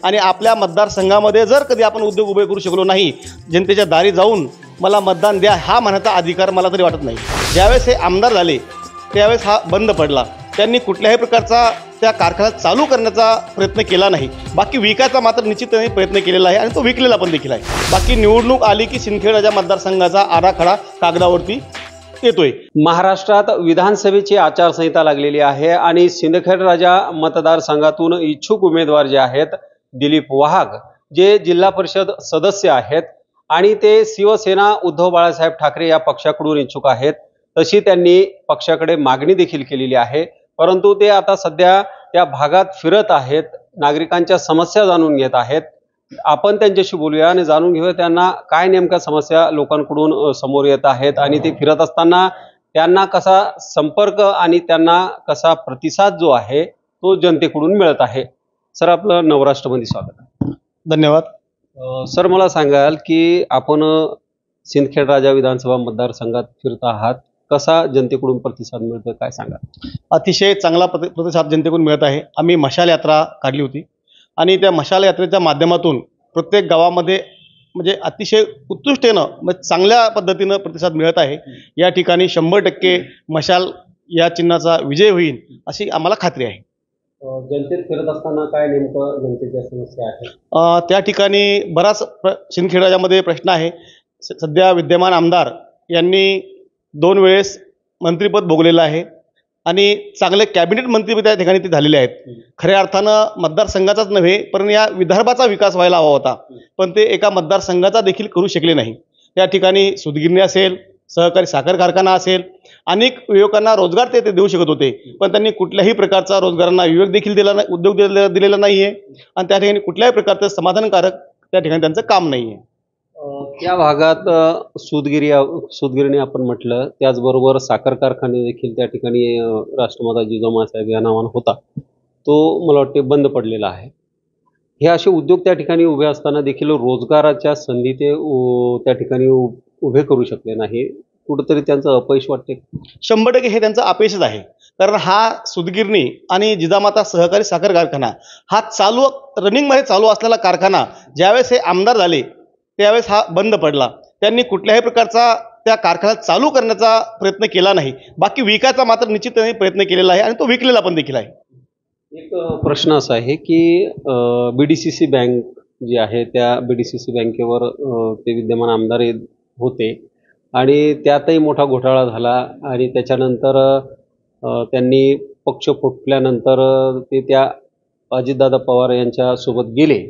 आणि आपल्या मतदारसंघामध्ये जर कधी आपण उद्योग उभे करू शकलो नाही, जनतेच्या दारी जाऊन मला मतदान द्या हा म्हणायचा अधिकार मला तरी वाटत नाही. ज्यावेळेस हे आमदार झाले त्यावेळेस हा बंद पडला. त्यांनी कुठल्याही प्रकारचा त्या कारखाना चालू करण्याचा प्रयत्न केला नाही. बाकी विकायचा मात्र निश्चित त्यांनी प्रयत्न केलेला आहे आणि तो विकलेला पण देखील आहे. बाकी निवडणूक आली की सिंदखेड मतदारसंघाचा आराखडा कागदावरती येतोय. महाराष्ट्रात विधानसभेची आचारसंहिता लागलेली आहे आणि सिंदखेड राजा मतदारसंघातून इच्छुक उमेदवार जे आहेत दिलीप वाघ, जे जिल्हा परिषद सदस्य आहेत आणि ते शिवसेना उद्धव बाळासाहेब ठाकरे या पक्षाकडून इच्छुक आहेत, तशी त्यांनी पक्षाकडे मागणी देखील केलेली आहे. परंतु ते आता सध्या त्या भागात फिरत आहेत, नागरिकांच्या समस्या जाणून घेत आहेत. आपण त्यांच्याशी बोलूया आणि जाणून घेऊया त्यांना काय नेमक्या समस्या लोकांकडून समोर येत आहेत आणि ते फिरत असताना त्यांना कसा संपर्क आणि त्यांना कसा प्रतिसाद जो आहे तो जनतेकडून मिळत आहे. सर, आपलं नवराष्ट्रमध्ये स्वागत. धन्यवाद. सर, मला सांगाल की आपण सिंदखेड राजा विधानसभा मतदारसंघात फिरत आहात, कसा जनतेकडून प्रतिसाद मिळतोय काय सांगा? अतिशय चांगला प्रतिसाद जनतेकडून मिळत आहे. आम्ही मशाल यात्रा काढली होती आणि त्या मशाल यात्रेच्या माध्यमातून प्रत्येक गावामध्ये म्हणजे अतिशय उत्कृष्टेनं म्हणजे चांगल्या पद्धतीनं प्रतिसाद मिळत आहे. या ठिकाणी 100% मशाल या चिन्हाचा विजय होईल अशी आम्हाला खात्री आहे. जनतेत फिरत असताना काय नेमकं जनतेच्या समस्या आहेत? त्या ठिकाणी बराच सिंदखेड प्रश्न आहे. सध्या विद्यमान आमदार यांनी 2 वेळेस मंत्रिपद भोगलेलं आहे आणि चांगले कॅबिनेट मंत्री त्या ठिकाणी ते झालेले आहेत. खऱ्या अर्थानं मतदारसंघाचाच नव्हे पण या विदर्भाचा विकास व्हायला हवा होता, पण ते एका मतदारसंघाचा देखील करू शकले नाही. त्या ठिकाणी सूतगिरणी असेल, सहकारी साखर कारखाना असेल, अनेक युवकांना रोजगार ते देऊ शकत होते, पण त्यांनी कुठल्याही प्रकारचा रोजगारांना विवेक देखील दिला नाही, उद्योग दिलेला नाही आहे आणि त्या ठिकाणी कुठल्याही प्रकारचं समाधानकारक त्या ठिकाणी त्यांचं काम नाही आहे. त्या भागात सूतगिरणी आपण म्हटलं, त्याचबरोबर साखर कारखाने देखील त्या ठिकाणी राष्ट्रमाता जिजाऊ माँसाहेब या नावानं होता, तो मला वाटते बंद पडलेला आहे. हे असे उद्योग त्या ठिकाणी उभे असताना देखील रोजगाराच्या संधी ते त्या ठिकाणी उभे करू शकले नाही. कुठंतरी त्यांचं अपयश वाटते. 100% हे त्यांचं अपयशच आहे. कारण हा सूतगिरणी आणि जिजामाता सहकारी साखर कारखाना हा रनिंगमध्ये चालू असलेला कारखाना ज्यावेळेस हे आमदार झाले त्यावेळेस हा बंद पडला. त्यांनी कुठल्याही प्रकारचा त्या कारखाना चालू करण्याचा प्रयत्न केला नाही. बाकी विकायचा मात्र निश्चित त्यांनी प्रयत्न केलेला आहे आणि तो विकलेला पण देखील आहे. एक प्रश्न असा आहे की BDCC बँक जी आहे त्या BDCC बँकेवर ते विद्यमान आमदार होते आणि त्यातही मोठा घोटाळा झाला आणि त्याच्यानंतर त्यांनी पक्ष फुटल्यानंतर ते त्या अजितदादा पवार यांच्या सोबत गेले.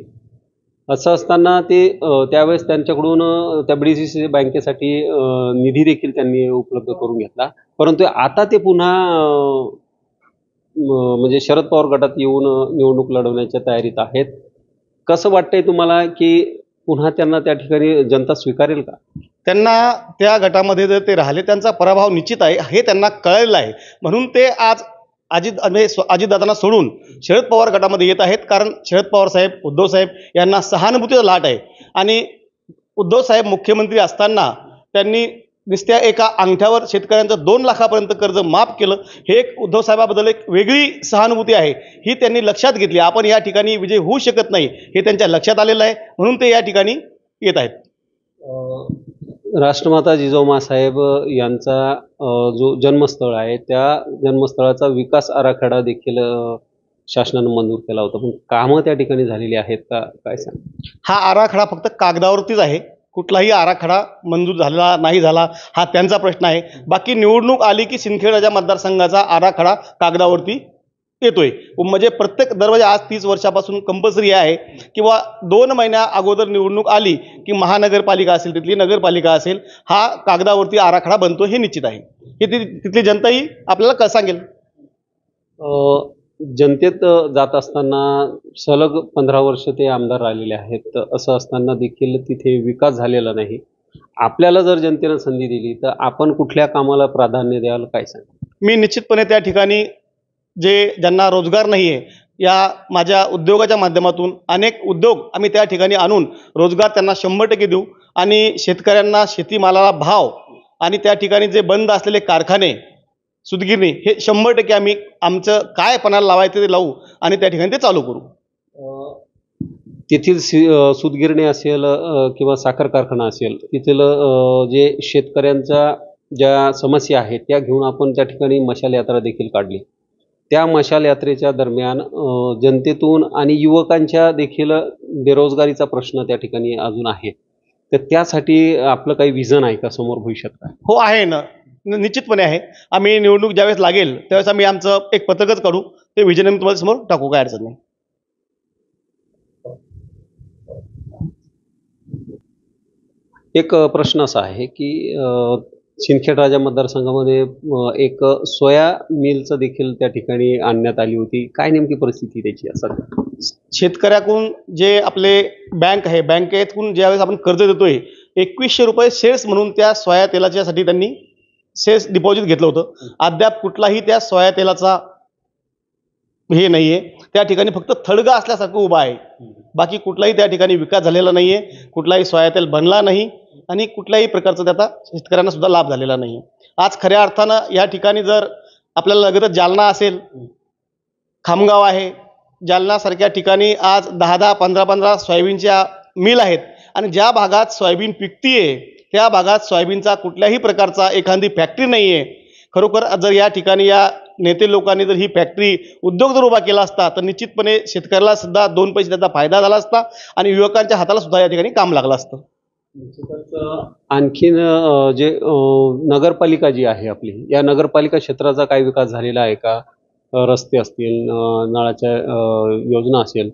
असं असताना ते त्यावेळेस त्यांच्याकडून त्या BDCC बँकेसाठी निधी देखील त्यांनी उपलब्ध करून घेतला. परंतु आता ते पुन्हा म्हणजे शरद पवार गटात येऊन निवडणूक लढवण्याच्या तयारीत आहेत. कसं वाटतंय तुम्हाला की पुन्हा त्यांना त्या ठिकाणी जनता स्वीकारेल का? त्यांना त्या गटामध्ये जर ते राहिले त्यांचा पराभव निश्चित आहे हे त्यांना कळलेलं आहे. म्हणून ते आज अजितदादांना सोडून शरद पवार गटामध्ये येत आहेत. कारण शरद पवार साहेब, उद्धव साहेब यांना सहानुभूतीचा लाट आहे आणि उद्धव साहेब मुख्यमंत्री असताना त्यांनी नुसत्या एका अंगठ्यावर शेतकऱ्यांचं 2 लाखापर्यंत कर्ज माफ केलं. हे एक उद्धव साहेबाबद्दल एक वेगळी सहानुभूती आहे, ही त्यांनी लक्षात घेतली. आपण या ठिकाणी विजय होऊ शकत नाही हे त्यांच्या लक्षात आलेलं आहे, म्हणून ते या ठिकाणी येत आहेत. राष्ट्रमाता जिजाऊ माँसाहेब यांचा जो जन्मस्थळ आहे त्या जन्मस्थळाचा विकास आराखडा देखील शासनानं मंजूर केला होता, पण कामं त्या ठिकाणी झालेली आहेत का काय सांग? हा आराखडा फक्त कागदावरतीच आहे. कुठलाही आराखडा मंजूर झाला नाही झाला हा त्यांचा प्रश्न आहे. बाकी निवडणूक आली की सिंदखेड मतदारसंघाचा आराखडा कागदावरती येतोय. म्हणजे प्रत्येक दरवाजे आज 30 वर्षापासून कंपल्सरी आहे किंवा 2 महिन्या अगोदर निवडणूक आली की महानगरपालिका असेल, तिथली नगरपालिका असेल, हा कागदावरती आराखडा बनतो हे निश्चित आहे. हे तिथली जनताही आपल्याला सांगेल. जनतेत जात असताना सलग 15 वर्ष ते आमदार राहिलेले आहेत. असं असताना देखील तिथे विकास झालेला नाही. आपल्याला जर जनतेनं संधी दिली तर आपण कुठल्या कामाला प्राधान्य द्याल काय सांग? मी निश्चितपणे त्या ठिकाणी ज्यांना रोजगार नाही आहे या माझ्या उद्योगाच्या माध्यमातून अनेक उद्योग आम्ही त्या ठिकाणी आणून रोजगार त्यांना 100% देऊ आणि शेतकऱ्यांना शेतीमालाला भाव आणि त्या ठिकाणी जे बंद असलेले कारखाने, सूतगिरणी हे 100% आम्ही आमचं काय पणाला लावायचं ते लावू आणि त्या ठिकाणी ते चालू करू. तेथील सूतगिरणी असेल किंवा साखर कारखाना असेल, तेथील जे शेतकऱ्यांच्या ज्या समस्या आहेत त्या घेऊन आपण त्या ठिकाणी मशाल यात्रा देखील काढली. त्या मशाल यात्रेच्या दरम्यान जनतेतून आणि युवकांच्या देखील बेरोजगारीचा प्रश्न त्या ठिकाणी अजून आहे. तर त्यासाठी आपलं काही विजन आहे का समोर भविष्यात काय? हो आहे ना, निश्चितपणे आहे. आम्ही निवडणूक ज्यावेळेस लागेल त्यावेळेस आम्ही आमचं एक पत्रकच काढू, ते विजन आम्ही तुम्हाला समोर टाकू, काय अडचण नाही. एक प्रश्न असा आहे की सिंदखेड राजा मतदारसंघामध्ये एक सोया मिलचं देखील त्या ठिकाणी आणण्यात आली होती. काय नेमकी परिस्थिती त्याची सध्या? शेतकऱ्याकडून जे आपले बँक आहे, बँकेतून ज्यावेळेस आपण कर्ज देतोय, 2100 रुपये सेल्स म्हणून त्या सोया तेलाच्यासाठी त्यांनी सेल्स डिपॉझिट घेतलं होतं. अद्याप कुठलाही त्या सोया तेलाचा हे नाहीये. त्या ठिकाणी फक्त थडगा असल्यासारखं उभा आहे. बाकी कुठलाही त्या ठिकाणी विकास झालेला नाहीये, कुठलाही सोया तेल बनला नाही आणि कुठल्याही प्रकारचा त्याचा शेतकऱ्यांना सुद्धा लाभ झालेला नाही. आज खऱ्या अर्थानं या ठिकाणी जर आपल्याला लगतच जालना असेल, खामगाव आहे, जालनासारख्या ठिकाणी आज 10-10, 15-15 सोयाबीनच्या मिल आहेत आणि ज्या भागात सोयाबीन पिकतीये त्या भागात सोयाबीनचा कुठल्याही प्रकारचा एखादी फॅक्टरी नाही आहे. खरोखर जर या ठिकाणी या नेते लोकांनी जर ही फॅक्टरी उद्योग जर उभा केला असता तर निश्चितपणे शेतकऱ्याला सुद्धा 2 पैसे त्याचा फायदा झाला असता आणि युवकांच्या हाताला सुद्धा या ठिकाणी काम लागलं असतं. आणखीन जे नगरपालिका जी आहे आपली, या नगरपालिका क्षेत्राचा काही विकास झालेला आहे का? रस्ते असतील, नळाच्या योजना असेल,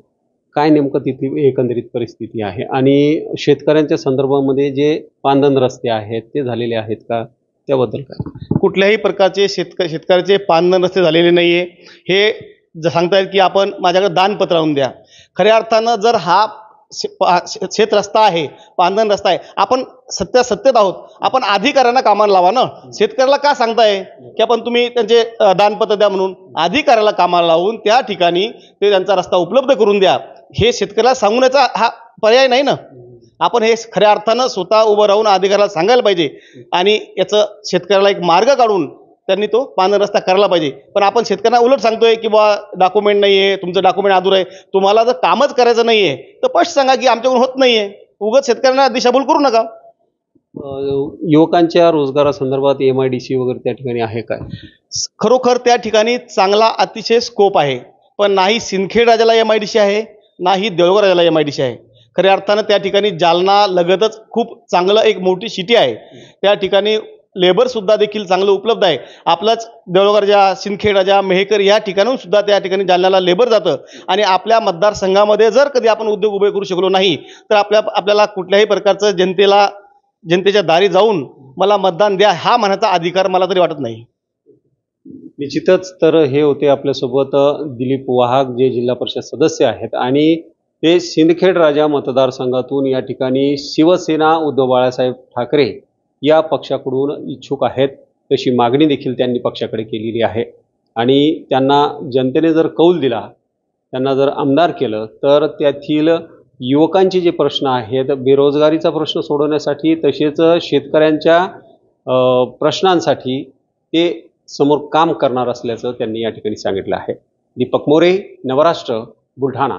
काय नेमकं तिथे एकंदरीत परिस्थिती आहे? आणि शेतकऱ्यांच्या संदर्भामध्ये जे पांदन रस्ते आहेत ते झालेले आहेत का? त्याबद्दल काय? कुठल्याही प्रकारचे शेतकऱ्याचे पांदन रस्ते झालेले नाहीये. हे सांगतायत की आपण माझ्याकडे दानपत्र आणून द्या. खऱ्या अर्थानं जर हा शेत रस्ता आहे, पांदन रस्ता आहे, आपण सत्तेत आहोत, आपण अधिकाऱ्यांना कामाला लावा ना. शेतकऱ्याला का सांगताय की आपण तुम्ही त्यांचे दानपत्र द्या म्हणून? अधिकाऱ्याला कामाला लावून त्या ठिकाणी ते त्यांचा रस्ता उपलब्ध करून द्या. हे शेतकऱ्याला सांगण्याचा हा पर्याय नाही ना. आपण हे खऱ्या अर्थानं स्वतः उभं राहून अधिकाऱ्याला सांगायला पाहिजे आणि याचं शेतकऱ्याला एक मार्ग काढून त्यांनी तो पांदन रस्ता करायला पाहिजे. पण आपण शेतकऱ्यांना उलट सांगतोय की बा डॉक्युमेंट नाही आहे, तुमचं डॉक्युमेंट अधूर आहे. तुम्हाला जर कामच करायचं नाही आहे तर स्पष्ट सांगा की आमच्याकडून होत नाही आहे. उगाच शेतकऱ्यांना दिशाभूल करू नका. युवकांच्या रोजगारासंदर्भात MIDC वगैरे त्या ठिकाणी आहे काय? खरोखर त्या ठिकाणी चांगला अतिशय स्कोप आहे, पण नाही सिंदखेड राजाला MIDC आहे, नाही देऊळगाव राजाला MIDC आहे. खऱ्या अर्थानं त्या ठिकाणी जालना लगतच खूप चांगलं एक मोठी सिटी आहे. त्या ठिकाणी लेबर सुद्धा देखील चांगलं उपलब्ध आहे. आपलंच देऊळगाव राजा, सिंदखेड राजा, मेहकर या ठिकाणून सुद्धा त्या ठिकाणी जालन्याला लेबर जातं आणि आपल्या मतदारसंघामध्ये जर कधी आपण उद्योग उभे करू शकलो नाही तर आपल्याला कुठल्याही प्रकारचं जनतेच्या दारी जाऊन मला मतदान द्या हा म्हणायचा अधिकार मला तरी वाटत नाही. निश्चितच. तर हे होते आपल्यासोबत दिलीप वाहक, जे जिल्हा परिषद सदस्य आहेत आणि ते सिंदखेड राजा मतदारसंघातून या ठिकाणी शिवसेना उद्धव बाळासाहेब ठाकरे या पक्षाकडून इच्छुक आहेत. तशी मागणी देखील त्यांनी पक्षाकडे केलेली आहे आणि त्यांना जनतेने जर कौल दिला, त्यांना जर आमदार केलं तर त्यातील युवकांचे जे प्रश्न आहेत, बेरोजगारीचा प्रश्न सोडवण्यासाठी तसेच शेतकऱ्यांच्या प्रश्नांसाठी ते समोर काम करणार असल्याचं त्यांनी या ठिकाणी सांगितलं आहे. दीपक मोरे, नवराष्ट्र, बुलढाणा.